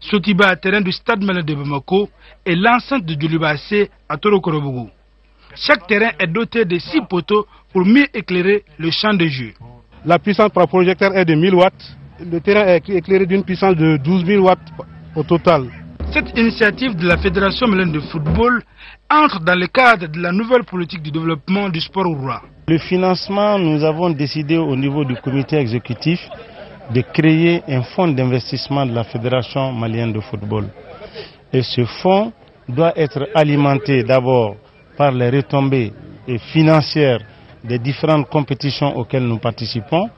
Sotiba, terrain du Stade malien de Bamako et l'enceinte de Djulibase à Torokorobougou. Chaque terrain est doté de 6 poteaux pour mieux éclairer le champ de jeu. La puissance par projecteur est de 1000 watts. Le terrain est éclairé d'une puissance de 12 000 watts au total. Cette initiative de la Fédération malienne de football entre dans le cadre de la nouvelle politique de développement du sport rural. Le financement, nous avons décidé au niveau du comité exécutif de créer un fonds d'investissement de la Fédération malienne de football. Et ce fonds doit être alimenté d'abord par les retombées financières des différentes compétitions auxquelles nous participons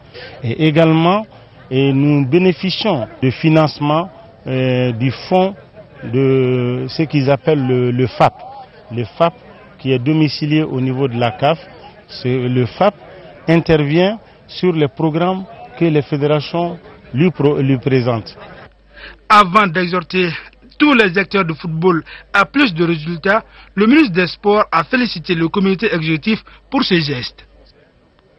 et également nous bénéficions du financement du fonds de ce qu'ils appellent le FAP. Le FAP qui est domicilié au niveau de la CAF. Le FAP intervient sur les programmes que les fédérations lui présentent. Avant d'exhorter tous les acteurs de football à plus de résultats, le ministre des Sports a félicité le comité exécutif pour ce geste.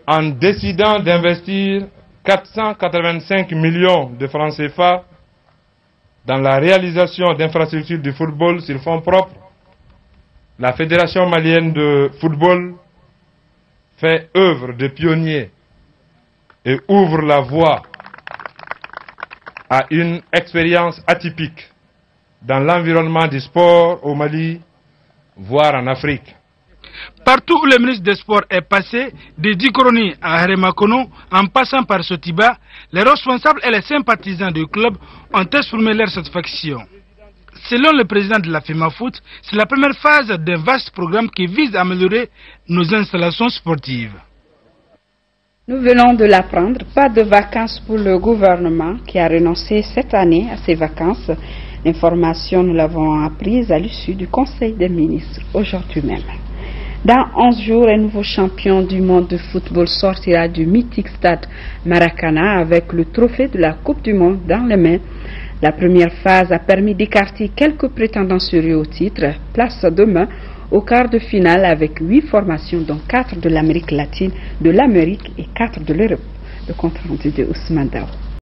En décidant d'investir 485 millions de francs CFA dans la réalisation d'infrastructures de football sur fonds propres, la Fédération malienne de football fait œuvre de pionnier et ouvre la voie à une expérience atypique dans l'environnement du sport au Mali, voire en Afrique. Partout où le ministre des Sports est passé, de Dikoroni à Haremakono, en passant par Sotiba, les responsables et les sympathisants du club ont exprimé leur satisfaction. Selon le président de la FEMAFOOT, c'est la première phase d'un vaste programme qui vise à améliorer nos installations sportives. Nous venons de l'apprendre, pas de vacances pour le gouvernement qui a renoncé cette année à ses vacances. L'information, nous l'avons apprise à l'issue du Conseil des ministres aujourd'hui même. Dans 11 jours, un nouveau champion du monde de football sortira du mythique stade Maracana avec le trophée de la Coupe du Monde dans les mains. La première phase a permis d'écarter quelques prétendants sérieux au titre. Place demain au quart de finale avec 8 formations, dont 4 de l'Amérique latine, de l'Amérique et 4 de l'Europe. Le compte rendu de Ousmane Dao.